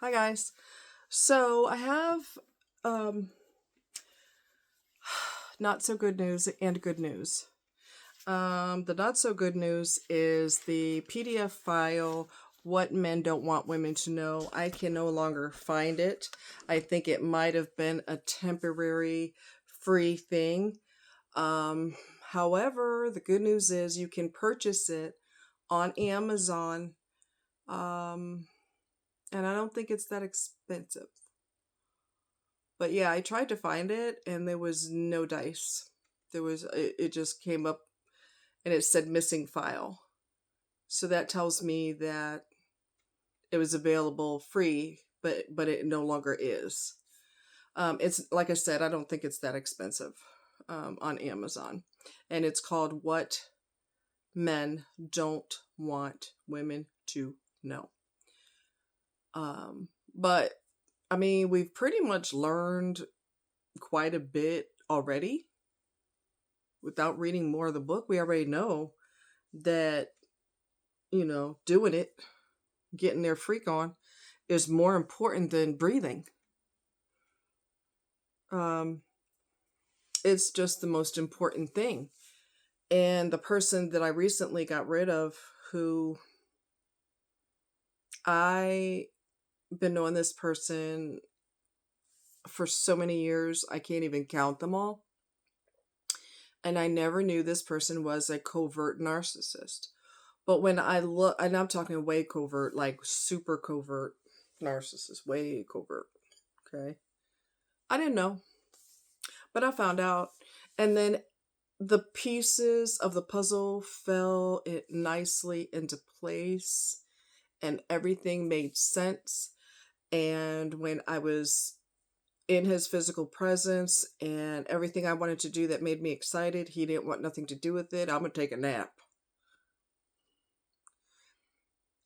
Hi guys. So I have um not so good news and good news. The not so good news is the PDF file What Men Don't Want Women to Know. I can no longer find it. I think it might have been a temporary free thing. Um However, the good news is you can purchase it on Amazon. Um and I don't think it's that expensive. But yeah, I tried to find it and there was no dice. It just came up and it said missing file. So that tells me that it was available free, but it no longer is. It's like I said, I don't think it's that expensive on Amazon, and it's called "What Men Don't Want Women to Know." But I mean, we've pretty much learned quite a bit already without reading more of the book. We already know that, doing it, getting their freak on, is more important than breathing. Um, it's just the most important thing. And the person that I recently got rid of, who I been knowing this person for so many years, I can't even count them all. And I never knew this person was a covert narcissist. But when I look, and I'm talking way covert, like super covert narcissist, way covert. Okay. I didn't know, but I found out. And then the pieces of the puzzle fell it nicely into place and everything made sense. And when I was in his physical presence and everything I wanted to do that made me excited, he didn't want nothing to do with it. I'm going to take a nap.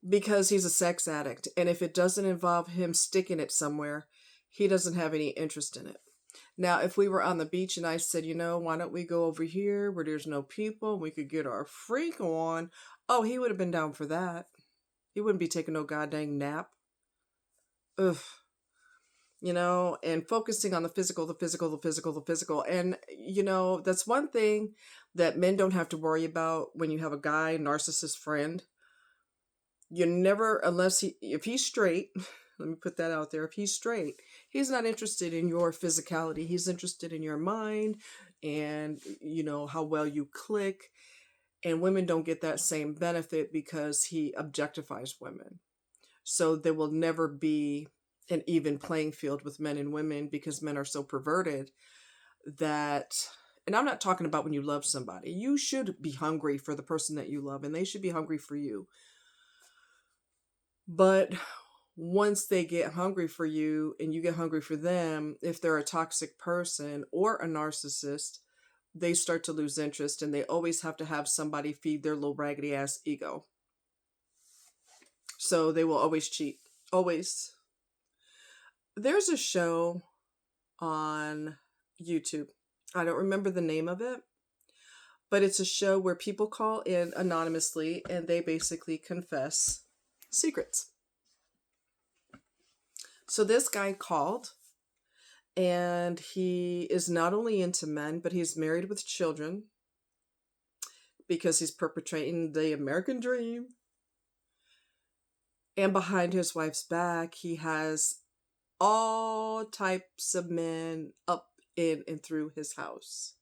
Because he's a sex addict. And if it doesn't involve him sticking it somewhere, he doesn't have any interest in it. Now, if we were on the beach and I said, why don't we go over here where there's no people and we could get our freak on? Oh, he would have been down for that. He wouldn't be taking no goddamn nap. Ugh. And focusing on the physical, the physical, the physical, the physical. And, that's one thing that men don't have to worry about when you have a guy narcissist friend. You never, if he's straight, let me put that out there. If he's straight, he's not interested in your physicality. He's interested in your mind and, how well you click. And women don't get that same benefit because he objectifies women. So there will never be an even playing field with men and women because men are so perverted that, and I'm not talking about when you love somebody. You should be hungry for the person that you love and they should be hungry for you. But once they get hungry for you and you get hungry for them, if they're a toxic person or a narcissist, they start to lose interest and they always have to have somebody feed their little raggedy ass ego. So they will always cheat. Always. There's a show on YouTube. I don't remember the name of it, but it's a show where people call in anonymously and they basically confess secrets. So this guy called and he is not only into men, but he's married with children because he's perpetrating the American dream. And behind his wife's back, he has all types of men up in and through his house.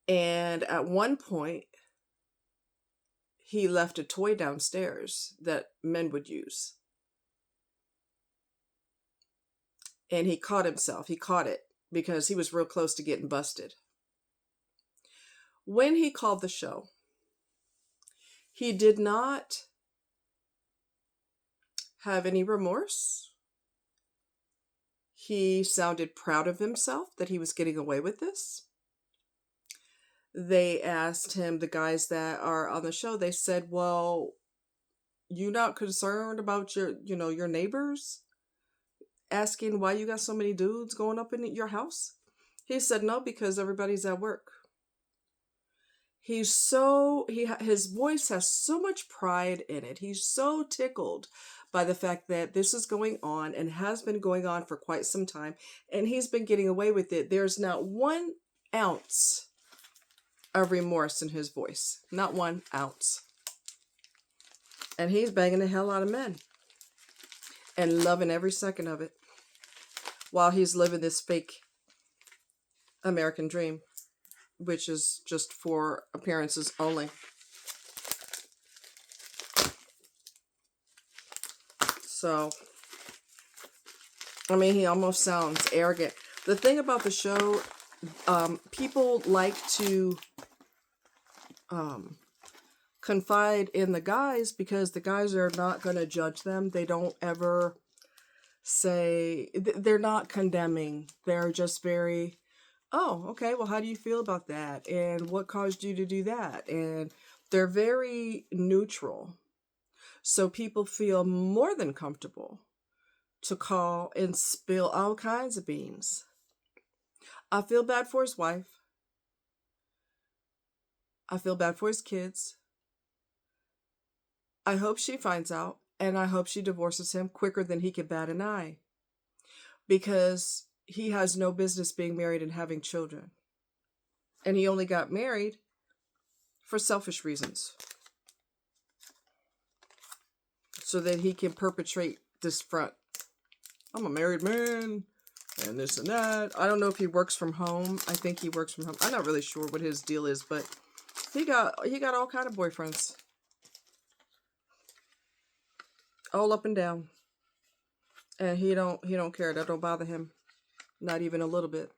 And at one point, he left a toy downstairs that men would use. And he caught himself. He caught it because he was real close to getting busted. When he called the show, he did not have any remorse. He sounded proud of himself that he was getting away with this. They asked him, the guys that are on the show, they said, well, you not concerned about your neighbors asking why you got so many dudes going up in your house? He said, no, because everybody's at work. His voice has so much pride in it. He's so tickled by the fact that this is going on and has been going on for quite some time, and he's been getting away with it. There's not 1 ounce of remorse in his voice. Not 1 ounce. And he's banging the hell out of men and loving every second of it while he's living this fake American dream, which is just for appearances only. So, I mean, he almost sounds arrogant. The thing about the show, people like to confide in the guys because the guys are not going to judge them. They don't ever say, they're not condemning. They're just very, oh, okay, well, how do you feel about that? And what caused you to do that? And they're very neutral. So people feel more than comfortable to call and spill all kinds of beans. I feel bad for his wife. I feel bad for his kids. I hope she finds out, and I hope she divorces him quicker than he can bat an eye, because he has no business being married and having children. And he only got married for selfish reasons, so that he can perpetrate this front. I'm a married man, and this and that. I don't know if he works from home. I think he works from home. I'm not really sure what his deal is, but he got all kind of boyfriends, all up and down, and he don't care. That don't bother him, not even a little bit.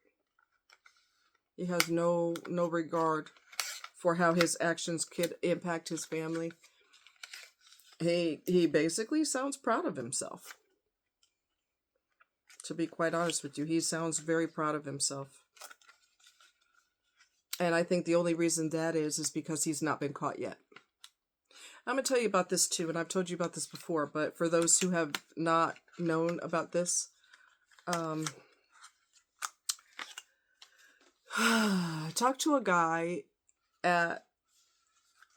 He has no regard for how his actions could impact his family. He basically sounds proud of himself. To be quite honest with you, he sounds very proud of himself. And I think the only reason that is because he's not been caught yet. I'm going to tell you about this too, and I've told you about this before, but for those who have not known about this, I talked to a guy at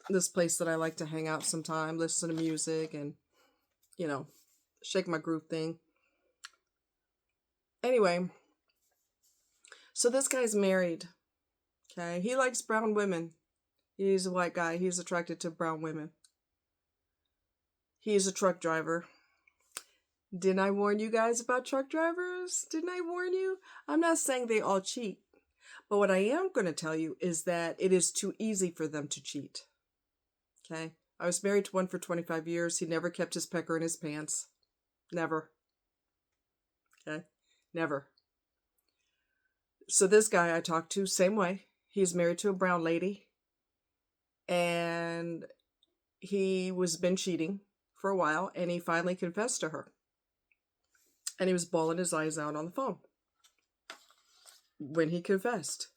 this place that I like to hang out sometime, listen to music, and, shake my groove thing. Anyway, so this guy's married, okay? He likes brown women. He's a white guy. He's attracted to brown women. He's a truck driver. Didn't I warn you guys about truck drivers? Didn't I warn you? I'm not saying they all cheat. But what I am going to tell you is that it is too easy for them to cheat. Okay? I was married to one for 25 years. He never kept his pecker in his pants. Never. Okay? Never. So this guy I talked to, same way. He's married to a brown lady. And he was been cheating for a while, and he finally confessed to her. And he was bawling his eyes out on the phone when he confessed.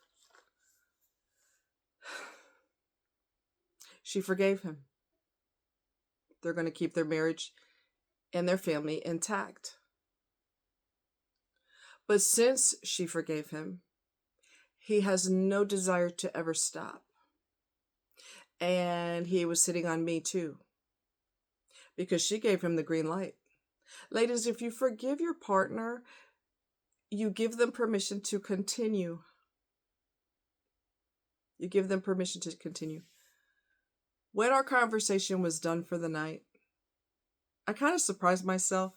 She forgave him. They're going to keep their marriage and their family intact. But since she forgave him, he has no desire to ever stop. And he was sitting on me too, because she gave him the green light. Ladies, if you forgive your partner, you give them permission to continue. You give them permission to continue. When our conversation was done for the night, I kind of surprised myself.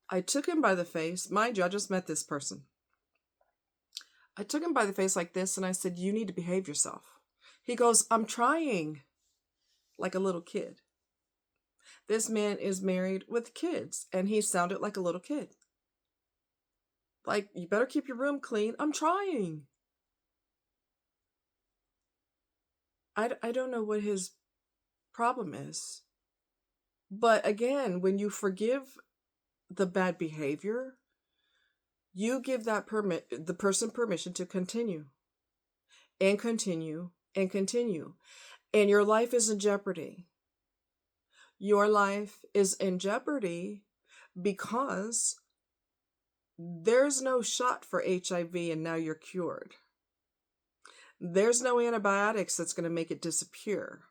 I took him by the face. Mind you, I just met this person. I took him by the face like this, and I said, you need to behave yourself. He goes, I'm trying, like a little kid. This man is married with kids, and he sounded like a little kid. Like, you better keep your room clean. I'm trying. I don't know what his problem is. But again, when you forgive the bad behavior, you give that the person permission to continue and continue and continue. And your life is in jeopardy. Your life is in jeopardy because there's no shot for HIV and now you're cured. There's no antibiotics that's going to make it disappear.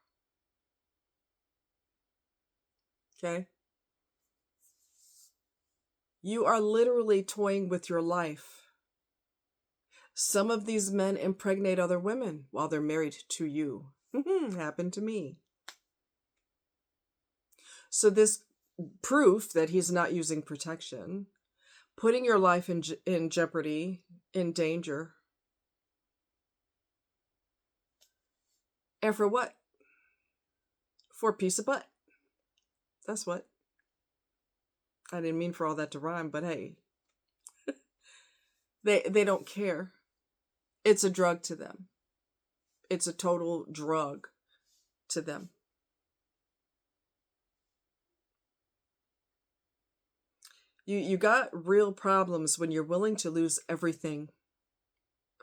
Okay? You are literally toying with your life. Some of these men impregnate other women while they're married to you. Happened to me. So this proof that he's not using protection, putting your life in jeopardy, in danger. And for what? For a piece of butt. That's what. I didn't mean for all that to rhyme, but hey. They don't care. It's a drug to them. It's a total drug to them. You got real problems when you're willing to lose everything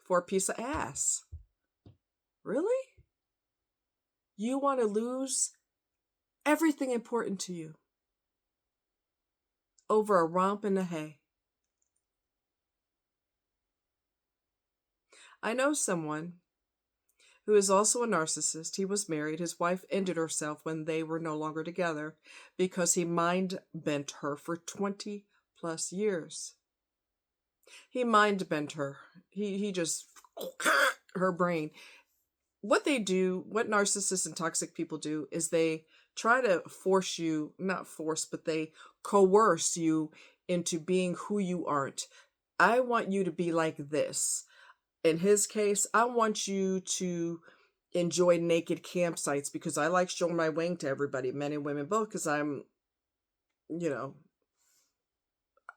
for a piece of ass. Really? You want to lose everything important to you over a romp in the hay. I know someone who is also a narcissist. He was married. His wife ended herself when they were no longer together because he mind bent her for 20 plus years. He mind bent her. He just her brain. What they do, what narcissists and toxic people do, is they try to force you, not force, but they coerce you into being who you aren't. I want you to be like this. In his case, I want you to enjoy naked campsites because I like showing my wing to everybody, men and women both, because I'm a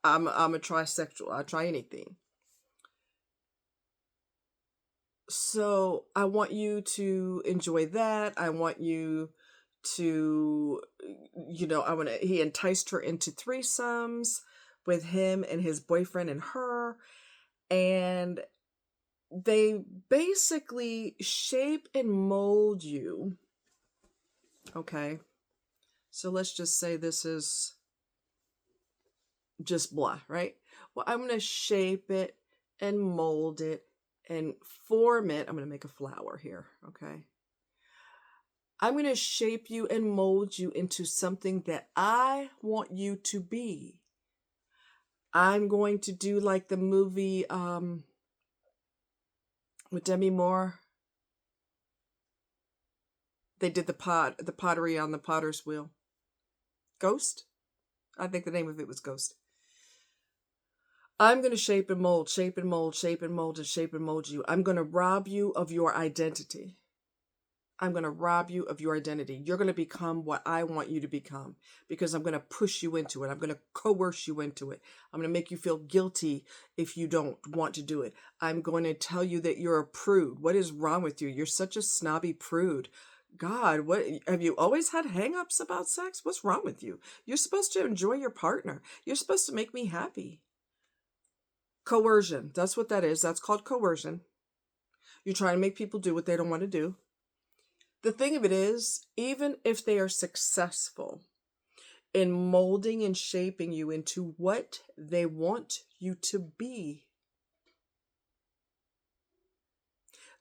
trisexual. I try anything. So I want you to enjoy that. I want you to, he enticed her into threesomes with him and his boyfriend and her. And they basically shape and mold you. Okay. So let's just say this is just blah, right? Well, I'm going to shape it and mold it and form it. I'm going to make a flower here, okay? I'm going to shape you and mold you into something that I want you to be. I'm going to do like the movie with Demi Moore. They did the pottery on the potter's wheel. Ghost? I think the name of it was Ghost. I'm going to shape and mold, shape and mold, shape and mold, and shape and mold you. I'm going to rob you of your identity. I'm going to rob you of your identity. You're going to become what I want you to become because I'm going to push you into it. I'm going to coerce you into it. I'm going to make you feel guilty if you don't want to do it. I'm going to tell you that you're a prude. What is wrong with you? You're such a snobby prude. God, what have you always had hang-ups about sex? What's wrong with you? You're supposed to enjoy your partner. You're supposed to make me happy. Coercion. That's what that is. That's called coercion. You're trying to make people do what they don't want to do. The thing of it is, even if they are successful in molding and shaping you into what they want you to be,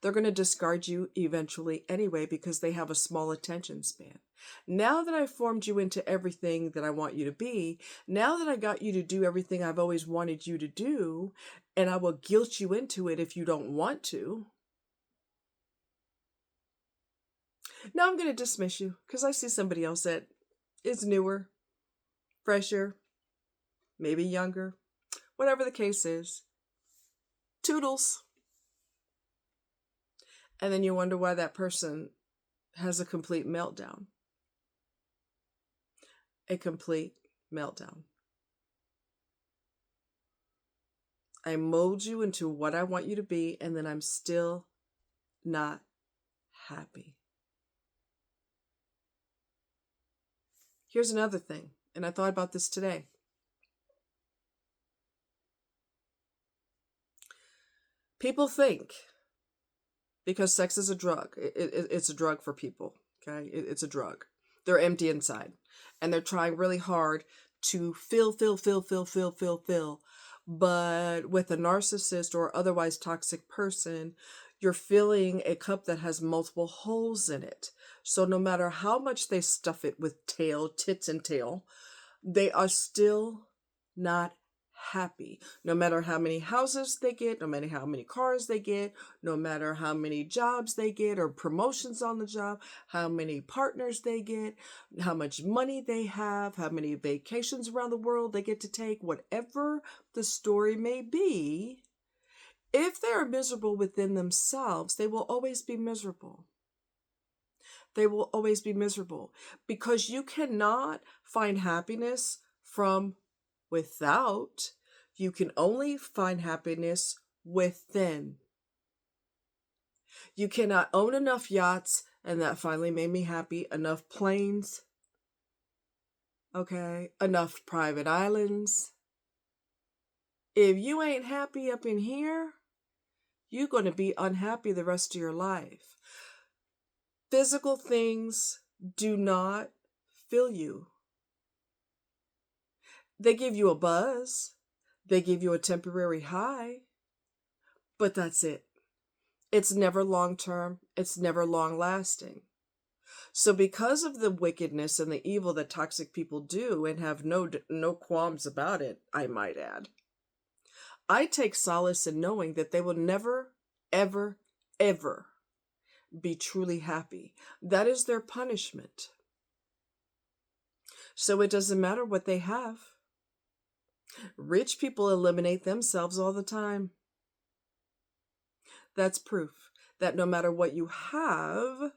they're going to discard you eventually anyway because they have a small attention span. Now that I've formed you into everything that I want you to be, now that I got you to do everything I've always wanted you to do, and I will guilt you into it if you don't want to, now I'm going to dismiss you because I see somebody else that is newer, fresher, maybe younger, whatever the case is. Toodles. And then you wonder why that person has a complete meltdown. A complete meltdown. I mold you into what I want you to be, and then I'm still not happy. Here's another thing, and I thought about this today. People think, because sex is a drug, it's a drug for people, okay? It's a drug. They're empty inside, and they're trying really hard to fill. But with a narcissist or otherwise toxic person, you're filling a cup that has multiple holes in it. So no matter how much they stuff it with tits and tail, they are still not happy. No matter how many houses they get, no matter how many cars they get, no matter how many jobs they get or promotions on the job, how many partners they get, how much money they have, how many vacations around the world they get to take, whatever the story may be, if they are miserable within themselves, they will always be miserable. They will always be miserable because you cannot find happiness from without. You can only find happiness within. You cannot own enough yachts, and that finally made me happy, enough planes, okay, enough private islands. If you ain't happy up in here, you're going to be unhappy the rest of your life. Physical things do not fill you. They give you a buzz. They give you a temporary high. But that's it. It's never long term. It's never long lasting. So because of the wickedness and the evil that toxic people do and have no qualms about it, I might add, I take solace in knowing that they will never, ever, ever be truly happy. That is their punishment. So it doesn't matter what they have. Rich people eliminate themselves all the time. That's proof that no matter what you have,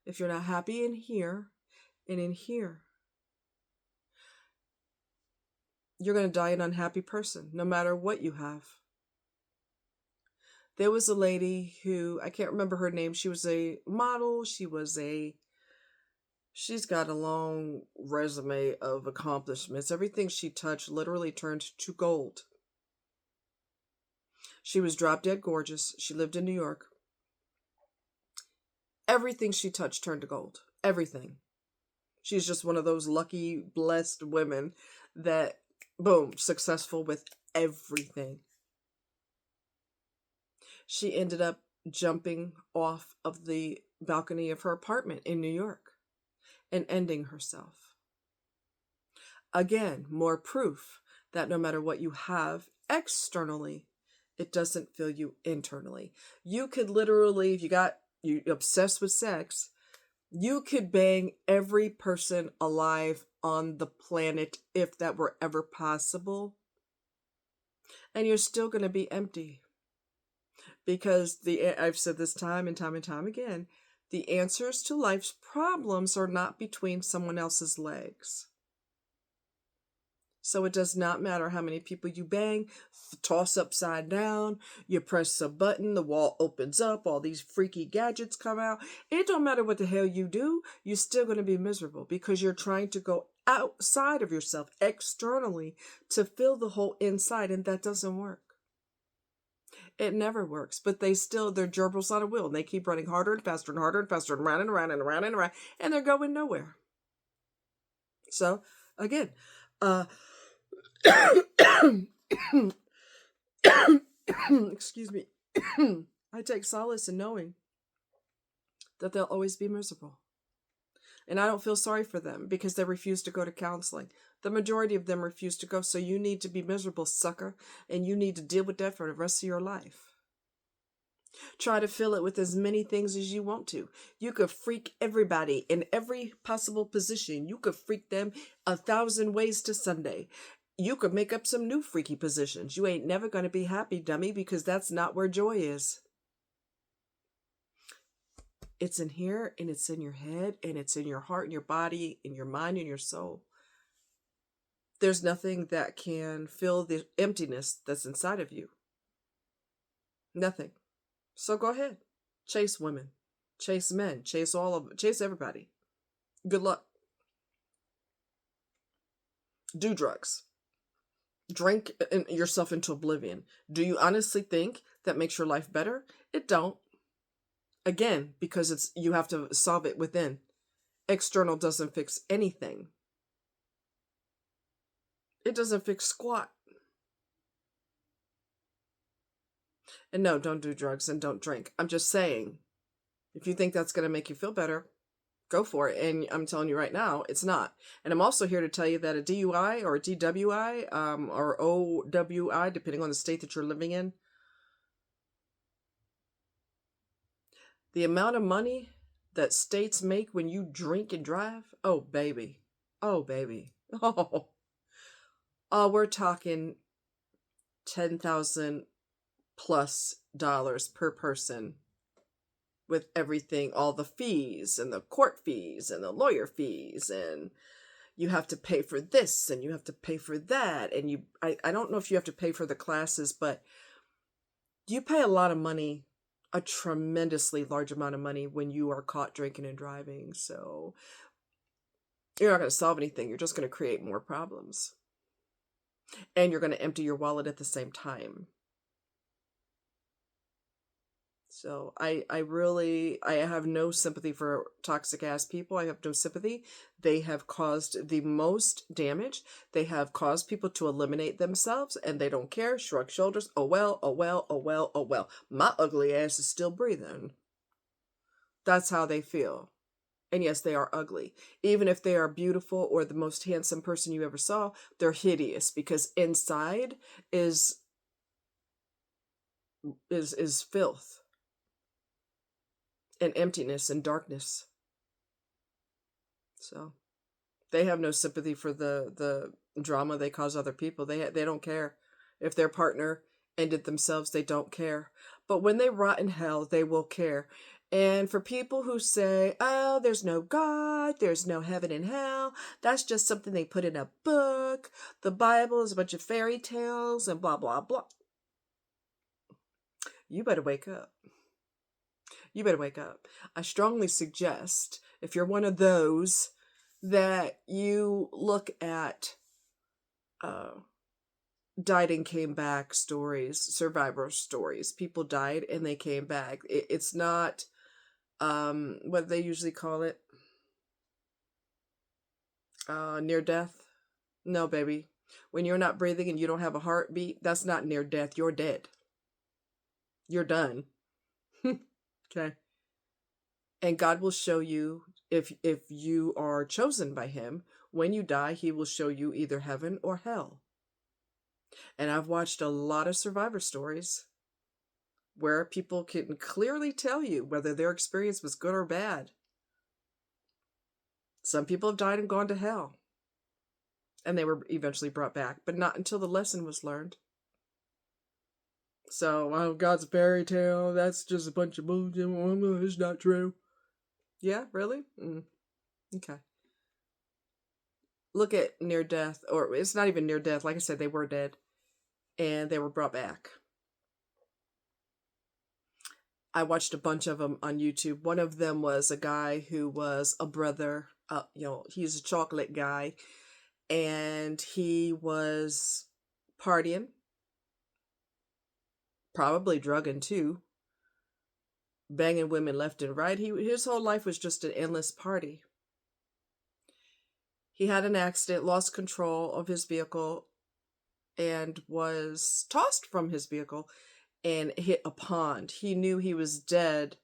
if you're not happy in here and in here, you're going to die an unhappy person, no matter what you have. There was a lady who, I can't remember her name. She was a model. She's got a long resume of accomplishments. Everything she touched literally turned to gold. She was drop dead gorgeous. She lived in New York. Everything she touched turned to gold. Everything. She's just one of those lucky, blessed women that, boom, successful with everything. She ended up jumping off of the balcony of her apartment in New York and ending herself. Again, more proof that no matter what you have externally, it doesn't fill you internally. You could literally, if you're obsessed with sex, you could bang every person alive on the planet if that were ever possible, and you're still going to be empty. Because I've said this time and time again, the answers to life's problems are not between someone else's legs. So it does not matter how many people you bang, toss upside down, you press a button, the wall opens up, all these freaky gadgets come out. It don't matter what the hell you do, you're still going to be miserable because you're trying to go outside of yourself, externally, to fill the whole inside, and that doesn't work. It never works, but they're gerbils on a wheel, and they keep running harder and faster and harder and faster and round and around and around and around, and they're going nowhere. So, again, excuse me, I take solace in knowing that they'll always be miserable. And I don't feel sorry for them because they refuse to go to counseling. The majority of them refuse to go, so you need to be miserable, sucker, and you need to deal with that for the rest of your life. Try to fill it with as many things as you want to. You could freak everybody in every possible position. You could freak them 1,000 ways to Sunday. You could make up some new freaky positions. You ain't never going to be happy, dummy, because that's not where joy is. It's in here, and it's in your head, and it's in your heart and your body, in your mind and your soul. There's nothing that can fill the emptiness that's inside of you. Nothing. So go ahead. Chase women. Chase men. Chase everybody. Good luck. Do drugs. Drink yourself into oblivion. Do you honestly think that makes your life better? It don't. Again, because you have to solve it within. External doesn't fix anything. It doesn't fix squat. And no, don't do drugs and don't drink. I'm just saying, if you think that's going to make you feel better, go for it. And I'm telling you right now, it's not. And I'm also here to tell you that a DUI or a DWI, or OWI, depending on the state that you're living in, the amount of money that states make when you drink and drive, oh baby, oh baby, oh, oh, we're talking 10,000 plus dollars per person, with everything, all the fees and the court fees and the lawyer fees, and you have to pay for this and you have to pay for that, and I don't know if you have to pay for the classes, but you pay a lot of money, a tremendously large amount of money, when you are caught drinking and driving. So you're not going to solve anything. You're just going to create more problems, and you're going to empty your wallet at the same time. So I have no sympathy for toxic ass people. I have no sympathy. They have caused the most damage. They have caused people to eliminate themselves, and they don't care. Shrug shoulders. Oh well, oh well, oh well, oh well. My ugly ass is still breathing. That's how they feel. And yes, they are ugly. Even if they are beautiful or the most handsome person you ever saw, they're hideous, because inside is filth and emptiness and darkness. So they have no sympathy for the drama they cause other people. They don't care if their partner ended themselves. They don't care. But when they rot in hell, they will care. And for people who say, oh, there's no God, there's no heaven and hell, that's just something they put in a book, the Bible is a bunch of fairy tales and blah blah blah, you better wake up. You better wake up. I strongly suggest, if you're one of those, that you look at died and came back stories, survivor stories. People died and they came back. It's not what they usually call it, near death. No, baby. When you're not breathing and you don't have a heartbeat, that's not near death. You're dead. You're done. Okay. And God will show you, if you are chosen by him, when you die, he will show you either heaven or hell. And I've watched a lot of survivor stories where people can clearly tell you whether their experience was good or bad. Some people have died and gone to hell, and they were eventually brought back, but not until the lesson was learned. So, oh, God's a fairy tale, that's just a bunch of bullshit, it's not true. Yeah, really? Okay. Look at near death, or it's not even near death. Like I said, they were dead, and they were brought back. I watched a bunch of them on YouTube. One of them was a guy who was a brother. He's a chocolate guy, and he was partying, probably drugging too, banging women left and right. His whole life was just an endless party. He had an accident, lost control of his vehicle, and was tossed from his vehicle and hit a pond. He knew he was dead.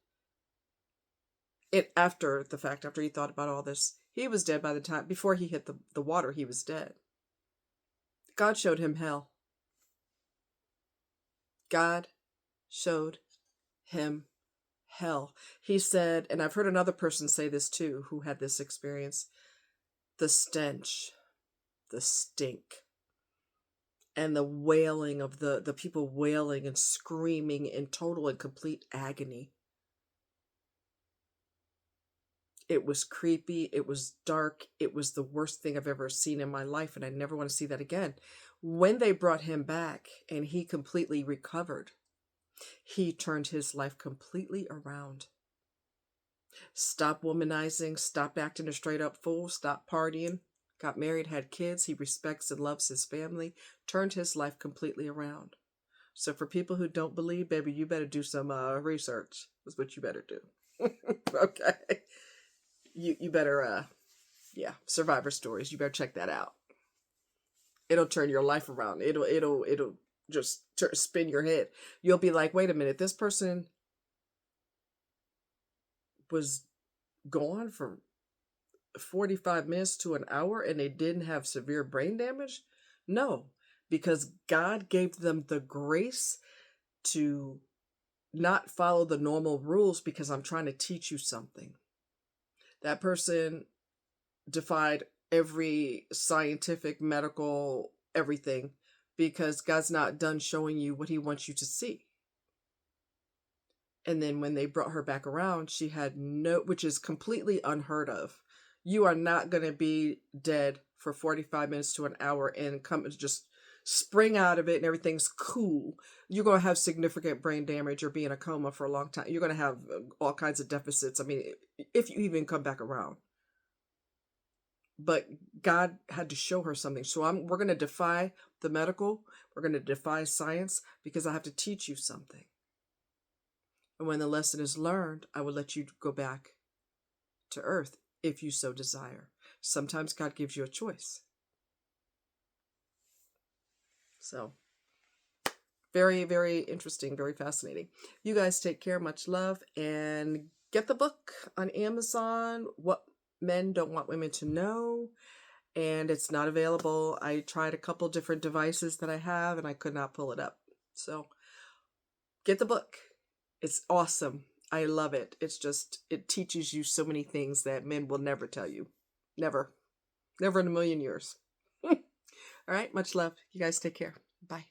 After the fact, after he thought about all this, he was dead by the time, before he hit the water, he was dead. God showed him hell. God showed him hell. He said, and I've heard another person say this too, who had this experience, the stench, the stink, and the wailing of the people wailing and screaming in total and complete agony. It was creepy. It was dark. It was the worst thing I've ever seen in my life, and I never want to see that again. When they brought him back and he completely recovered, he turned his life completely around. Stopped womanizing, stopped acting a straight up fool, stopped partying, got married, had kids. He respects and loves his family, turned his life completely around. So for people who don't believe, baby, you better do some research. That's what you better do. Okay. You better, survivor stories. You better check that out. It'll turn your life around. It'll just spin your head. You'll be like, wait a minute, this person was gone for 45 minutes to an hour and they didn't have severe brain damage? No, because God gave them the grace to not follow the normal rules because I'm trying to teach you something. That person defied every scientific, medical, everything because God's not done showing you what he wants you to see. And then when they brought her back around, she had no, which is completely unheard of. You are not going to be dead for 45 minutes to an hour and come just spring out of it and everything's cool. You're going to have significant brain damage or be in a coma for a long time. You're going to have all kinds of deficits. I mean, if you even come back around. But God had to show her something. So we're going to defy the medical. We're going to defy science because I have to teach you something. And when the lesson is learned, I will let you go back to earth if you so desire. Sometimes God gives you a choice. So, very, very interesting, very fascinating. You guys take care, much love, and get the book on Amazon, What Men Don't Want Women to Know. And it's not available. I tried a couple different devices that I have, and I could not pull it up. So, get the book. It's awesome. I love it. It's just, it teaches you so many things that men will never tell you. Never. Never in a million years. All right. Much love. You guys take care. Bye.